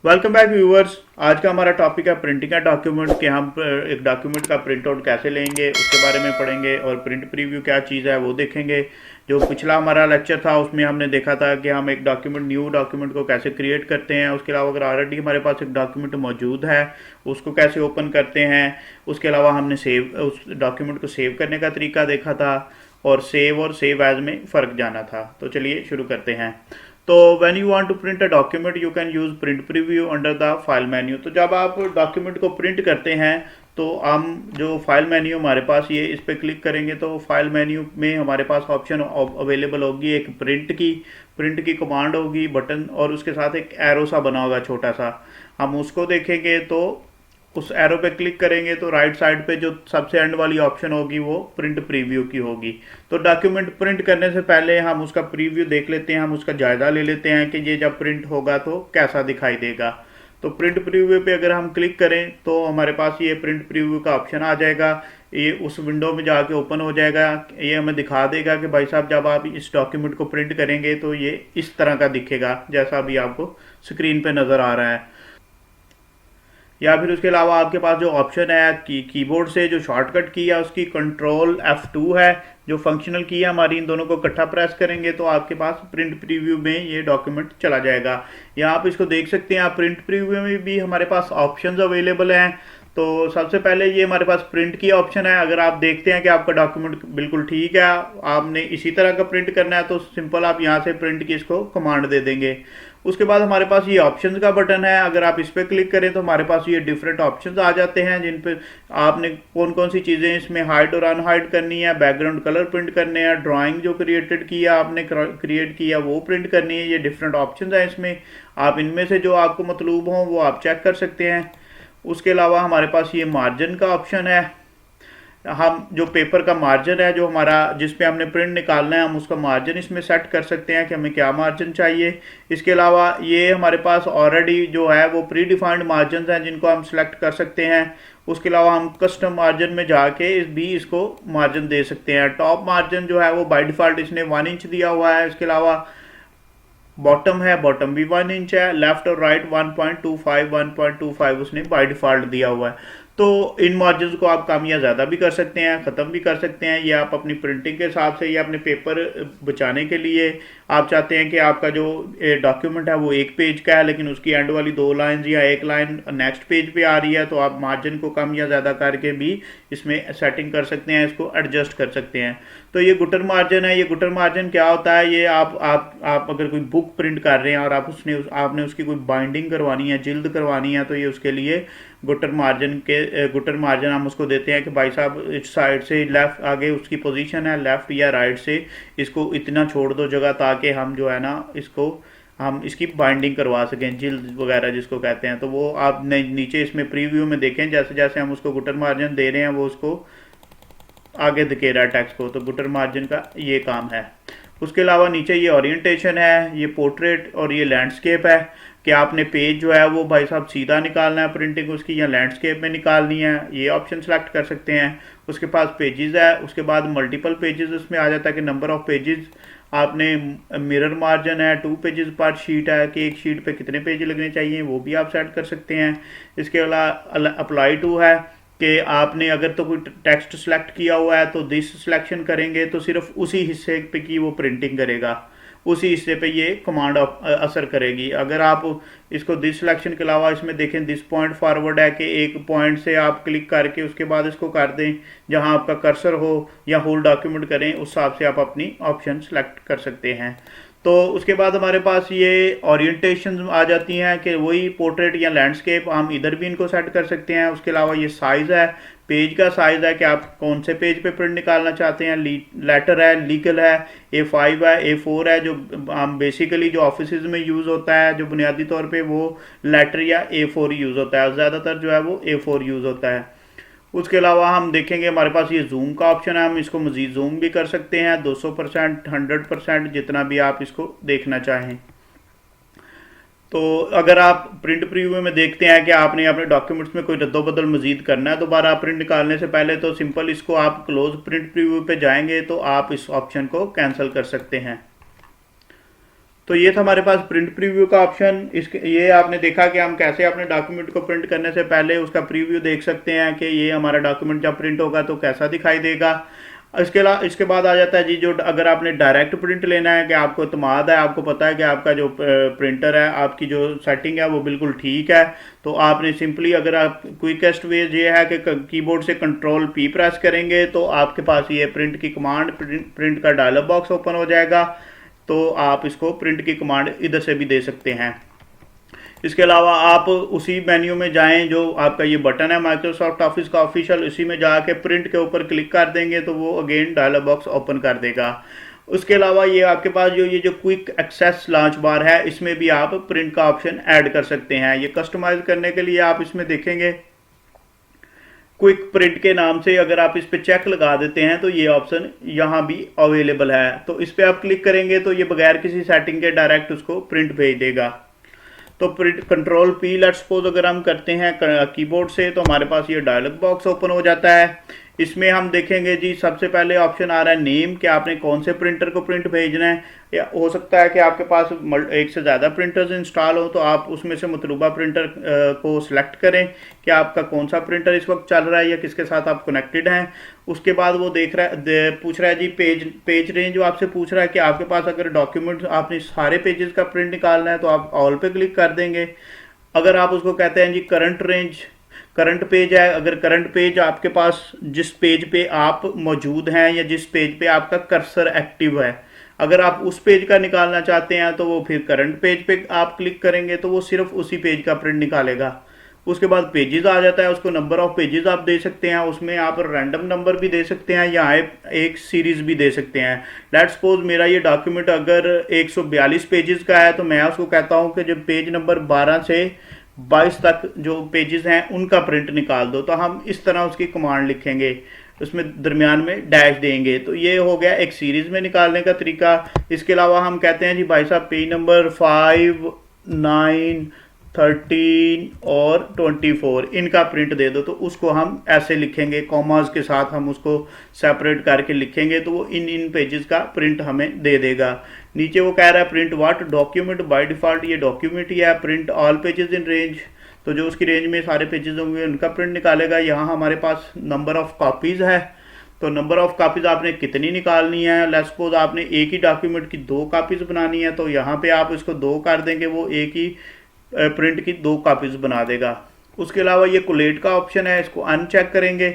Welcome back viewers. आज का हमारा टॉपिक है प्रिंटिंग का डॉक्यूमेंट कि हम एक डॉक्यूमेंट का प्रिंट आउट कैसे लेंगे उसके बारे में पढ़ेंगे और प्रिंट प्रीव्यू क्या चीज़ है वो देखेंगे। जो पिछला हमारा लेक्चर था उसमें हमने देखा था कि हम एक डॉक्यूमेंट न्यू डॉक्यूमेंट को कैसे क्रिएट करते हैं। उसके अलावा अगर ऑलरेडी हमारे पास एक डॉक्यूमेंट मौजूद है उसको कैसे ओपन करते हैं। उसके अलावा हमने सेव उस डॉक्यूमेंट को सेव करने का तरीका देखा था और सेव एज में फ़र्क जाना था। तो चलिए शुरू करते हैं। तो when you want to print a document you can use print preview under the file menu. तो जब आप डॉक्यूमेंट को प्रिंट करते हैं तो हम जो फाइल मेन्यू हमारे पास ये इस पर क्लिक करेंगे तो फाइल मेन्यू में हमारे पास ऑप्शन अवेलेबल होगी। एक प्रिंट की कमांड होगी बटन और उसके साथ एक एरो सा बना होगा छोटा सा। हम उसको देखेंगे तो उस एरो पे क्लिक करेंगे तो राइट साइड पे जो सबसे एंड वाली ऑप्शन होगी वो प्रिंट प्रीव्यू की होगी। तो डॉक्यूमेंट प्रिंट करने से पहले हम उसका प्रीव्यू देख लेते हैं, हम उसका जायज़ा ले लेते हैं कि ये जब प्रिंट होगा तो कैसा दिखाई देगा। तो प्रिंट प्रीव्यू पे अगर हम क्लिक करें तो हमारे पास ये प्रिंट प्रीव्यू का ऑप्शन आ जाएगा। ये उस विंडो में जाके ओपन हो जाएगा। ये हमें दिखा देगा कि भाई साहब जब आप इस डॉक्यूमेंट को प्रिंट करेंगे तो ये इस तरह का दिखेगा जैसा अभी आपको स्क्रीन पे नज़र आ रहा है। या फिर उसके अलावा आपके पास जो ऑप्शन है कीबोर्ड से जो शॉर्टकट की है उसकी कंट्रोल F2 है। जो फंक्शनल की है हमारी, इन दोनों को इकट्ठा प्रेस करेंगे तो आपके पास प्रिंट प्रीव्यू में ये डॉक्यूमेंट चला जाएगा। या आप इसको देख सकते हैं, आप प्रिंट प्रीव्यू में भी हमारे पास ऑप्शंस अवेलेबल हैं। तो सबसे पहले ये हमारे पास प्रिंट की ऑप्शन है। अगर आप देखते हैं कि आपका डॉक्यूमेंट बिल्कुल ठीक है, आपने इसी तरह का प्रिंट करना है तो सिंपल आप यहाँ से प्रिंट की इसको कमांड दे देंगे। उसके बाद हमारे पास ये ऑप्शंस का बटन है। अगर आप इस पर क्लिक करें तो हमारे पास ये डिफरेंट ऑप्शंस आ जाते हैं जिन पे आपने कौन कौन सी चीज़ें इसमें हाइड और अनहाइड करनी है, बैकग्राउंड कलर प्रिंट करने हैं, ड्राइंग जो आपने क्रिएट किया वो प्रिंट करनी है। ये डिफरेंट ऑप्शंस हैं इसमें। आप इनमें से जो आपको मतलूब हों वो आप चेक कर सकते हैं। उसके अलावा हमारे पास ये मार्जिन का ऑप्शन है। हम जो पेपर का मार्जिन है जो हमारा जिस पे हमने प्रिंट निकालना है हम उसका मार्जिन इसमें सेट कर सकते हैं कि हमें क्या मार्जिन चाहिए। इसके अलावा ये हमारे पास ऑलरेडी जो है वो प्री डिफाइंड मार्जिन हैं जिनको हम सिलेक्ट कर सकते हैं। उसके अलावा हम कस्टम मार्जिन में जाके इसको मार्जिन दे सकते हैं। टॉप मार्जिन जो है वो बाय डिफ़ॉल्ट इसने 1 इंच दिया हुआ है। इसके अलावा बॉटम है, बॉटम भी 1 इंच है। लेफ्ट और राइट 1.25 उसने बाय डिफ़ॉल्ट दिया हुआ है। तो इन मार्जिन को आप कम या ज़्यादा भी कर सकते हैं, ख़त्म भी कर सकते हैं। ये आप अपनी प्रिंटिंग के हिसाब से या अपने पेपर बचाने के लिए आप चाहते हैं कि आपका जो डॉक्यूमेंट है वो एक पेज का है लेकिन उसकी एंड वाली 2 लाइन या एक लाइन नेक्स्ट पेज पे आ रही है तो आप मार्जिन को कम या ज़्यादा करके भी इसमें सेटिंग कर सकते हैं, इसको एडजस्ट कर सकते हैं। तो ये गुटर मार्जिन है। ये गुटर मार्जिन क्या होता है, ये आप अगर कोई बुक प्रिंट कर रहे हैं और आपने उसकी कोई बाइंडिंग करवानी है, जिल्द करवानी है तो ये उसके लिए गुटर मार्जिन हम उसको देते हैं कि भाई साहब इस साइड से लेफ्ट आगे उसकी पोजीशन है लेफ्ट या राइट से इसको इतना छोड़ दो जगह ताकि हम जो है ना हम इसकी बाइंडिंग करवा सकें, जिल्द वगैरह जिसको कहते हैं। तो वो आप नीचे इसमें प्रीव्यू में देखें जैसे जैसे हम उसको गुटर मार्जिन दे रहे हैं वो उसको आगे धकेल रहा है टेक्स्ट को। तो गुटर मार्जिन का ये काम है। उसके अलावा नीचे ये ओरिएंटेशन है, ये पोर्ट्रेट और ये लैंडस्केप है कि आपने पेज जो है वो भाई साहब सीधा निकालना है प्रिंटिंग उसकी या लैंडस्केप में निकालनी है, ये ऑप्शन सेलेक्ट कर सकते हैं। उसके पास पेजेस है, उसके बाद मल्टीपल पेजेस उसमें आ जाता है कि नंबर ऑफ पेजेस आपने मिरर मार्जिन है, 2 पेजेस पर शीट है कि एक शीट पे कितने पेज लगने चाहिए वो भी आप सेट कर सकते हैं। इसके अलावा अप्लाई टू है कि आपने अगर तो कोई टेक्स्ट सेलेक्ट किया हुआ है तो दिस सिलेक्शन करेंगे तो सिर्फ उसी हिस्से पे की वो प्रिंटिंग करेगा, उसी हिस्से पे ये कमांड असर करेगी। अगर आप इसको दिस सिलेक्शन के अलावा इसमें देखें दिस पॉइंट फॉरवर्ड है कि एक पॉइंट से आप क्लिक करके उसके बाद इसको कर दें जहां आपका कर्सर हो या होल डॉक्यूमेंट करें उस हिसाब से आप अपनी ऑप्शन सेलेक्ट कर सकते हैं। तो उसके बाद हमारे पास ये ओरिएंटेशन आ जाती हैं कि वही पोर्ट्रेट या लैंडस्केप हम इधर भी इनको सेट कर सकते हैं। उसके अलावा ये साइज़ है, पेज का साइज़ है कि आप कौन से पेज पे प्रिंट निकालना चाहते हैं। लेटर है, लीगल है, A5 है, A4 है जो हम बेसिकली जो ऑफिस में यूज़ होता है जो बुनियादी तौर पे वो लेटर या A4 यूज़ होता है, ज़्यादातर जो है वो A4 यूज़ होता है। उसके अलावा हम देखेंगे हमारे पास ये जूम का ऑप्शन है, हम इसको मज़ीद जूम भी कर सकते हैं 200%, 100%, जितना भी आप इसको देखना चाहें। तो अगर आप प्रिंट प्रीव्यू में देखते हैं कि आपने अपने डॉक्यूमेंट्स में कोई रद्दोबदल मजीद करना है दोबारा प्रिंट निकालने से पहले तो सिंपल इसको आप क्लोज प्रिंट प्रीव्यू पे जाएंगे तो आप इस ऑप्शन को कैंसिल कर सकते हैं। तो ये था हमारे पास प्रिंट प्रीव्यू का ऑप्शन। इसके ये आपने देखा कि हम कैसे अपने डॉक्यूमेंट को प्रिंट करने से पहले उसका प्रीव्यू देख सकते हैं कि ये हमारा डॉक्यूमेंट जब प्रिंट होगा तो कैसा दिखाई देगा। इसके बाद आ जाता है जी, जो अगर आपने डायरेक्ट प्रिंट लेना है कि आपको इत्मीनान है, आपको पता है कि आपका जो प्रिंटर है, आपकी जो सेटिंग है वो बिल्कुल ठीक है, तो आपने सिंपली, अगर आप क्विकेस्ट वे ये है कि कीबोर्ड से कंट्रोल पी प्रेस करेंगे तो आपके पास ये प्रिंट की कमांड, प्रिंट का डायलॉग बॉक्स ओपन हो जाएगा। तो आप इसको प्रिंट की कमांड इधर से भी दे सकते हैं। इसके अलावा आप उसी मेन्यू में जाएं जो आपका ये बटन है माइक्रोसॉफ्ट ऑफिस का ऑफिशियल, इसी में जाके प्रिंट के ऊपर क्लिक कर देंगे तो वो अगेन डायलॉग बॉक्स ओपन कर देगा। उसके अलावा ये आपके पास ये जो क्विक एक्सेस लॉन्च बार है, इसमें भी आप प्रिंट का ऑप्शन ऐड कर सकते हैं। ये कस्टमाइज करने के लिए आप इसमें देखेंगे क्विक प्रिंट के नाम से, अगर आप इस पे चेक लगा देते हैं तो ये ऑप्शन यहाँ भी अवेलेबल है। तो इस पे आप क्लिक करेंगे तो ये बगैर किसी सेटिंग के डायरेक्ट उसको प्रिंट भेज देगा। तो print control P let's suppose अगर हम करते हैं कीबोर्ड से तो हमारे पास ये डायलॉग बॉक्स ओपन हो जाता है। इसमें हम देखेंगे जी, सबसे पहले ऑप्शन आ रहा है नेम, कि आपने कौन से प्रिंटर को प्रिंट भेजना है, या हो सकता है कि आपके पास एक से ज़्यादा प्रिंटर्स इंस्टॉल हो तो आप उसमें से मतलूबा प्रिंटर को सिलेक्ट करें कि आपका कौन सा प्रिंटर इस वक्त चल रहा है या किसके साथ आप कनेक्टेड हैं। उसके बाद वो पूछ रहा है जी पेज रेंज, जो आपसे पूछ रहा है कि आपके पास अगर डॉक्यूमेंट आपने सारे पेजेस का प्रिंट निकालना है तो आप ऑल पे क्लिक कर देंगे। अगर आप उसको कहते हैं जी करंट रेंज, करंट पेज है, अगर करंट पेज आपके पास जिस पेज पे आप मौजूद हैं या जिस पेज पे आपका कर्सर एक्टिव है, अगर आप उस पेज का निकालना चाहते हैं तो वो फिर करंट पेज पे आप क्लिक करेंगे तो वो सिर्फ उसी पेज का प्रिंट निकालेगा। उसके बाद पेजेस आ जाता है, उसको नंबर ऑफ पेजेस आप दे सकते हैं, उसमें आप रैंडम नंबर भी दे सकते हैं या एक सीरीज भी दे सकते हैं। लेट्स सपोज मेरा ये डॉक्यूमेंट अगर 142 पेजेस का है तो मैं उसको कहता हूँ कि जब पेज नंबर 12 से 22 तक जो पेजेस हैं उनका प्रिंट निकाल दो, तो हम इस तरह उसकी कमांड लिखेंगे, उसमें दरमियान में डैश देंगे। तो ये हो गया एक सीरीज में निकालने का तरीका। इसके अलावा हम कहते हैं जी भाई साहब पेज नंबर 5, 9, 13 और 24 इनका प्रिंट दे दो, तो उसको हम ऐसे लिखेंगे, कॉमास के साथ हम उसको सेपरेट करके लिखेंगे तो वो इन पेजेस का प्रिंट हमें दे देगा। नीचे वो कह रहा है print what document, by default ये डॉक्यूमेंट ही है। Print all pages in range, तो जो उसकी रेंज में सारे पेजेस होंगे उनका प्रिंट निकालेगा। यहाँ हमारे पास नंबर ऑफ कॉपीज़ है, तो नंबर ऑफ कापीज़ आपने कितनी निकालनी है। लेट्स सपोज आपने एक ही डॉक्यूमेंट की 2 कापीज़ बनानी है, तो यहाँ पे आप इसको 2 कर देंगे, वो एक ही प्रिंट की 2 कापीज़ बना देगा। उसके अलावा ये कोलेट का ऑप्शन है, इसको अनचेक करेंगे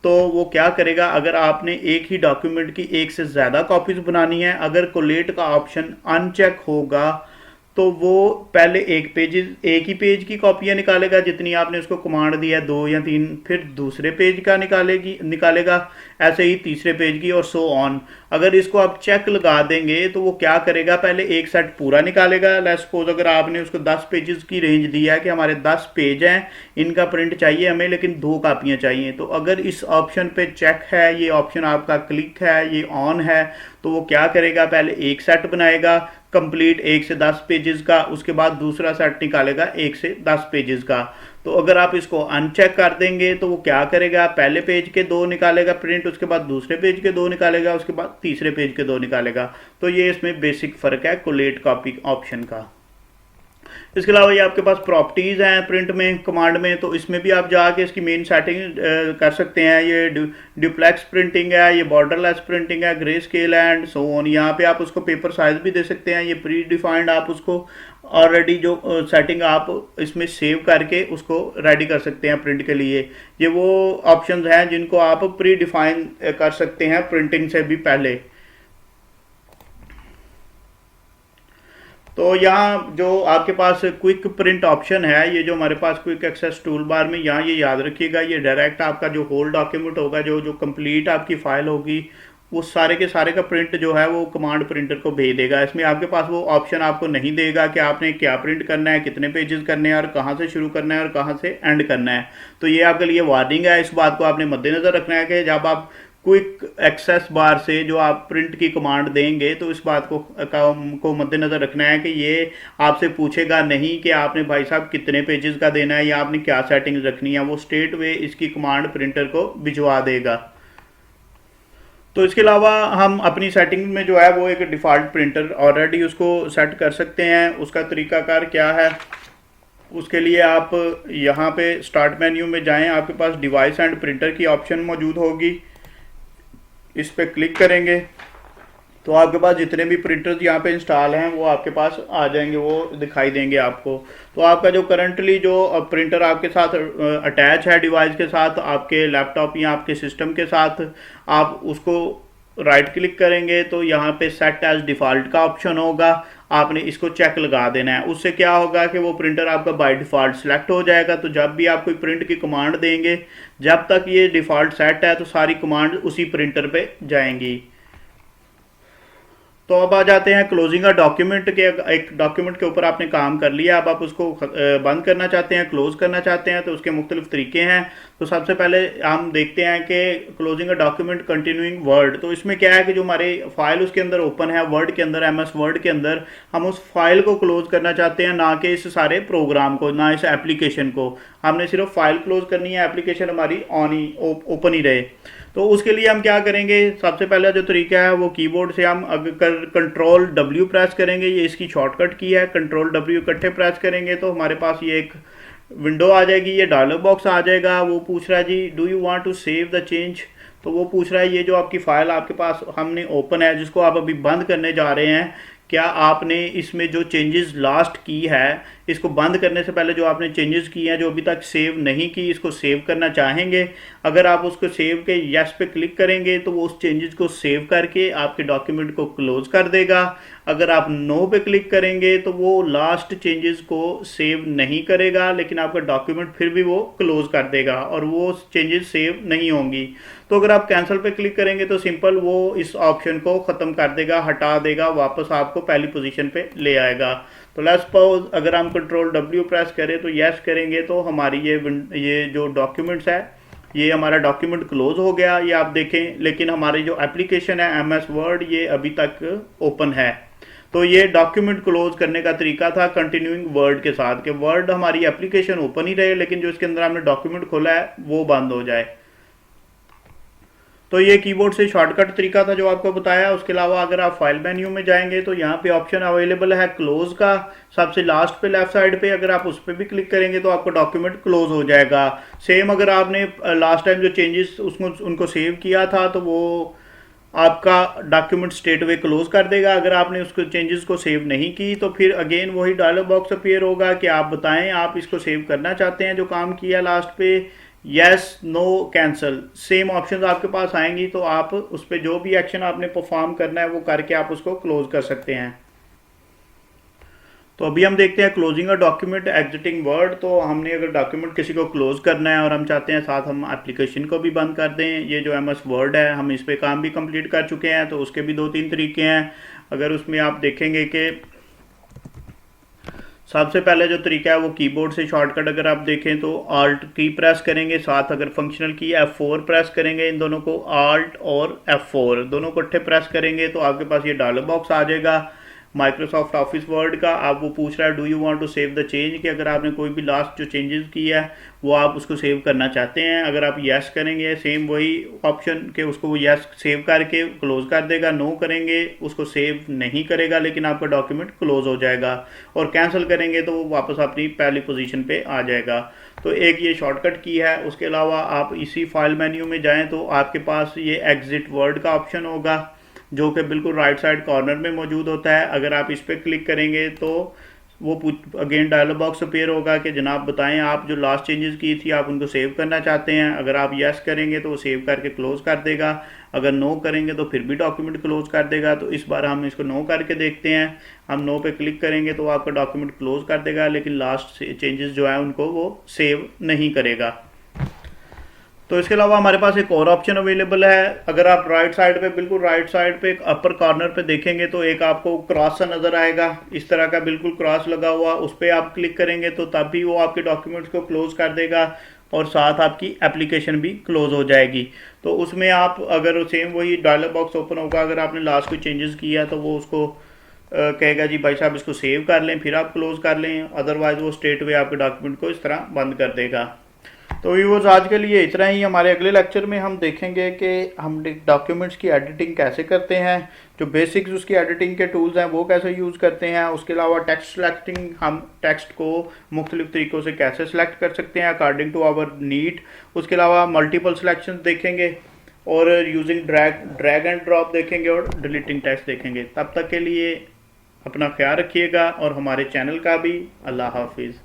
तो वो क्या करेगा, अगर आपने एक ही डॉक्यूमेंट की 1 से ज़्यादा कॉपीज़ बनानी है, अगर कोलेट का ऑप्शन अनचेक होगा तो वो पहले एक ही पेज की कॉपियाँ निकालेगा जितनी आपने उसको कमांड दिया 2 या 3, फिर दूसरे पेज का निकालेगा, ऐसे ही तीसरे पेज की और सो ऑन। अगर इसको आप चेक लगा देंगे तो वो क्या करेगा, पहले एक सेट पूरा निकालेगा। लेट्स सपोज अगर आपने उसको 10 पेजेस की रेंज दी है कि हमारे 10 पेज हैं, इनका प्रिंट चाहिए हमें लेकिन 2 कापियाँ चाहिए, तो अगर इस ऑप्शन पे चेक है, ये ऑप्शन आपका क्लिक है, ये ऑन है, तो वो क्या करेगा, पहले एक सेट बनाएगा कंप्लीट 1 से 10 पेजेस का, उसके बाद दूसरा सेट निकालेगा 1 से 10 पेजेस का। तो अगर आप इसको अनचेक कर देंगे तो वो क्या करेगा, पहले पेज के 2 निकालेगा प्रिंट, उसके बाद दूसरे पेज के 2 निकालेगा, उसके बाद तीसरे पेज के 2 निकालेगा। तो ये इसमें बेसिक फ़र्क है कोलेट कॉपी ऑप्शन का। इसके अलावा ये आपके पास प्रॉपर्टीज़ हैं प्रिंट में, कमांड में, तो इसमें भी आप जाके इसकी मेन सेटिंग कर सकते हैं। ये ड्यूप्लेक्स प्रिंटिंग है, ये बॉर्डरलेस प्रिंटिंग है, grey scale and so on. यहाँ पे आप उसको पेपर साइज भी दे सकते हैं। ये प्री डिफाइंड आप उसको ऑलरेडी जो सेटिंग आप इसमें सेव करके उसको रेडी कर सकते हैं प्रिंट के लिए। ये वो ऑप्शंस हैं जिनको आप प्री डिफाइन कर सकते हैं प्रिंटिंग से भी पहले। तो यहाँ जो आपके पास क्विक प्रिंट ऑप्शन है, ये जो हमारे पास क्विक एक्सेस टूल बार में, यहाँ ये याद रखिएगा, ये डायरेक्ट आपका जो होल डॉक्यूमेंट होगा, जो कंप्लीट आपकी फाइल होगी, वो सारे के सारे का प्रिंट जो है वो कमांड प्रिंटर को भेज देगा। इसमें आपके पास वो ऑप्शन आपको नहीं देगा कि आपने क्या प्रिंट करना है, कितने पेजेस करने हैं और कहाँ से शुरू करना है और कहाँ से एंड करना है। तो ये आपके लिए वार्निंग है, इस बात को आपने मद्देनज़र रखना है कि जब आप क्विक एक्सेस बार से जो आप प्रिंट की कमांड देंगे तो इस बात को मद्देनज़र रखना है कि ये आपसे पूछेगा नहीं कि आपने भाई साहब कितने पेजेस का देना है या आपने क्या सेटिंग्स रखनी है, वो स्ट्रेट वे इसकी कमांड प्रिंटर को भिजवा देगा। तो इसके अलावा हम अपनी सेटिंग में जो है वो एक डिफ़ॉल्ट प्रिंटर ऑलरेडी उसको सेट कर सकते हैं। उसका तरीकाकार क्या है, उसके लिए आप यहाँ पे स्टार्ट मेन्यू में जाएं, आपके पास डिवाइस एंड प्रिंटर की ऑप्शन मौजूद होगी। इस पर क्लिक करेंगे तो आपके पास जितने भी प्रिंटर्स यहाँ पे इंस्टॉल हैं वो आपके पास आ जाएंगे, वो दिखाई देंगे आपको। तो आपका जो करंटली जो प्रिंटर आपके साथ अटैच है डिवाइस के साथ, आपके लैपटॉप या आपके सिस्टम के साथ, आप उसको राइट क्लिक करेंगे तो यहाँ पे सेट एज डिफ़ॉल्ट का ऑप्शन होगा। आपने इसको चेक लगा देना है। उससे क्या होगा कि वो प्रिंटर आपका बाय डिफ़ॉल्ट सेलेक्ट हो जाएगा। तो जब भी आप कोई प्रिंट की कमांड देंगे, जब तक ये डिफ़ॉल्ट सेट है तो सारी कमांड उसी प्रिंटर पे जाएंगी। तो अब आ जाते हैं क्लोजिंग अ डॉक्यूमेंट के। एक डॉक्यूमेंट के ऊपर आपने काम कर लिया, अब आप उसको बंद करना चाहते हैं, क्लोज करना चाहते हैं, तो उसके मुख्तलिफ तरीके हैं। तो सबसे पहले हम देखते हैं कि closing a document continuing word. तो इसमें क्या है कि जो हमारी फाइल उसके अंदर ओपन है वर्ड के अंदर, एमएस वर्ड के अंदर, हम उस फाइल को क्लोज करना चाहते हैं, ना कि इस सारे प्रोग्राम को, ना इस एप्लीकेशन को। हमने सिर्फ फाइल क्लोज करनी है, एप्लीकेशन हमारी ऑन ही ओपन ही रहे। तो उसके लिए हम क्या करेंगे, सबसे पहला जो तरीका है वो कीबोर्ड से हम अगर कंट्रोल डब्ल्यू प्रेस करेंगे, ये इसकी शॉर्टकट की है, कंट्रोल डब्ल्यू इकट्ठे प्रेस करेंगे तो हमारे पास ये एक विंडो आ जाएगी, ये डायलॉग बॉक्स आ जाएगा। वो पूछ रहा है जी do you want to save the change, तो वो पूछ रहा है ये जो आपकी फ़ाइल आपके पास हमने ओपन है, जिसको आप अभी बंद करने जा रहे हैं, क्या आपने इसमें जो चेंजेस लास्ट की है, इसको बंद करने से पहले जो आपने चेंजेस की हैं जो अभी तक सेव नहीं की, इसको सेव करना चाहेंगे। अगर आप उसको सेव के यस पे क्लिक करेंगे तो वो उस चेंजेस को सेव करके आपके डॉक्यूमेंट को क्लोज कर देगा। अगर आप नो पे क्लिक करेंगे तो वो लास्ट चेंजेस को सेव नहीं करेगा, लेकिन आपका डॉक्यूमेंट फिर भी वो क्लोज कर देगा और वो चेंजेस सेव नहीं होंगी। तो अगर आप कैंसिल पे क्लिक करेंगे तो सिंपल वो इस ऑप्शन को ख़त्म कर देगा, हटा देगा, वापस आपको पहली पोजीशन पे ले आएगा। तो लेट्स सपोज अगर हम कंट्रोल डब्ल्यू प्रेस करें तो यस करेंगे तो हमारी ये जो डॉक्यूमेंट्स है, ये हमारा डॉक्यूमेंट क्लोज हो गया, ये आप देखें। लेकिन हमारी जो एप्लीकेशन है एमएस वर्ड, ये अभी तक ओपन है। तो ये डॉक्यूमेंट क्लोज करने का तरीका था कंटिन्यूइंग वर्ड के साथ, कि वर्ड हमारी एप्लीकेशन ओपन ही रहे लेकिन जो इसके अंदर हमने डॉक्यूमेंट खोला है वो बंद हो जाए। तो ये कीबोर्ड से शॉर्टकट तरीका था जो आपको बताया। उसके अलावा अगर आप फाइल मेन्यू में जाएंगे तो यहाँ पे ऑप्शन अवेलेबल है क्लोज का, सबसे लास्ट पे लेफ्ट साइड पे, अगर आप उस पर भी क्लिक करेंगे तो आपका डॉक्यूमेंट क्लोज हो जाएगा। सेम अगर आपने लास्ट टाइम जो चेंजेस उनको सेव किया था तो वो आपका डॉक्यूमेंट स्ट्रेट अवे क्लोज कर देगा। अगर आपने उसको चेंजेस को सेव नहीं की तो फिर अगेन वही डायलॉग बॉक्स अपीयर होगा कि आप बताएं आप इसको सेव करना चाहते हैं जो काम किया लास्ट पे, yes no cancel, same options आपके पास आएंगी। तो आप उस पर जो भी एक्शन आपने परफॉर्म करना है वो करके आप उसको क्लोज कर सकते हैं। तो अभी हम देखते हैं closing a document exiting word. तो हमने अगर डॉक्यूमेंट किसी को क्लोज करना है और हम चाहते हैं साथ हम एप्लीकेशन को भी बंद कर दें, ये जो एमएस वर्ड है हम इस पे काम भी कंप्लीट कर चुके हैं, तो उसके भी 2-3 तरीके हैं। अगर उसमें आप देखेंगे कि सबसे पहले जो तरीका है वो कीबोर्ड से शॉर्टकट अगर आप देखें तो आल्ट की प्रेस करेंगे, साथ अगर फंक्शनल की F4 प्रेस करेंगे, इन दोनों को आल्ट और F4 दोनों को इकट्ठे प्रेस करेंगे तो आपके पास ये डायलॉग बॉक्स आ जाएगा माइक्रोसॉफ्ट ऑफिस वर्ड का। आप वो पूछ रहा है do you want to save the change, कि अगर आपने कोई भी लास्ट जो चेंजेस की है वो आप उसको सेव करना चाहते हैं। अगर आप यस करेंगे सेम वही ऑप्शन के उसको वो यस सेव करके क्लोज कर देगा, नो करेंगे उसको सेव नहीं करेगा लेकिन आपका डॉक्यूमेंट क्लोज हो जाएगा, और कैंसिल करेंगे तो वो वापस अपनी पहली पोजीशन पे आ जाएगा। तो एक ये शॉर्टकट की है। उसके अलावा आप इसी फाइल मेन्यू में जाएँ तो आपके पास ये एग्जिट वर्ड का ऑप्शन होगा जो कि बिल्कुल राइट साइड कॉर्नर में मौजूद होता है। अगर आप इस पर क्लिक करेंगे तो वो अगेन डायलॉग बॉक्स अपीयर होगा कि जनाब बताएं आप जो लास्ट चेंजेस की थी आप उनको सेव करना चाहते हैं। अगर आप यस करेंगे तो वो सेव करके क्लोज कर देगा, अगर नो करेंगे तो फिर भी डॉक्यूमेंट क्लोज कर देगा। तो इस बार हम इसको नो करके देखते हैं। हम नो पे क्लिक करेंगे तो आपका डॉक्यूमेंट क्लोज कर देगा लेकिन लास्ट चेंजेस जो है उनको वो सेव नहीं करेगा। तो इसके अलावा हमारे पास एक और ऑप्शन अवेलेबल है। अगर आप राइट साइड पे, बिल्कुल राइट साइड पे अपर कॉर्नर पे देखेंगे तो एक आपको क्रॉस सा नज़र आएगा, इस तरह का बिल्कुल क्रॉस लगा हुआ, उस पर आप क्लिक करेंगे तो तब भी वो आपके डॉक्यूमेंट्स को क्लोज कर देगा और साथ आपकी एप्लीकेशन भी क्लोज हो जाएगी। तो उसमें आप अगर सेम वही डायलॉग बॉक्स ओपन होगा, अगर आपने लास्ट कोई चेंजेस किया तो वो उसको कहेगा जी भाई साहब इसको सेव कर लें फिर आप क्लोज कर लें, अदरवाइज वो स्ट्रेट वे आपके डॉक्यूमेंट को इस तरह बंद कर देगा। तो व्यूअर्स आज के लिए इतना ही। हमारे अगले लेक्चर में हम देखेंगे कि हम डॉक्यूमेंट्स की एडिटिंग कैसे करते हैं, जो बेसिक्स उसकी एडिटिंग के टूल्स हैं वो कैसे यूज़ करते हैं। उसके अलावा टेक्स्ट सेलेक्टिंग, हम टेक्स्ट को मुख्तलिफ तरीक़ों से कैसे सेलेक्ट कर सकते हैं अकॉर्डिंग टू आवर नीड। उसके अलावा मल्टीपल सिलेक्शन देखेंगे और यूजिंग ड्रैग एंड ड्रॉप देखेंगे और डिलीटिंग टेक्स्ट देखेंगे। तब तक के लिए अपना ख्याल रखिएगा और हमारे चैनल का भी। अल्लाह हाफिज़।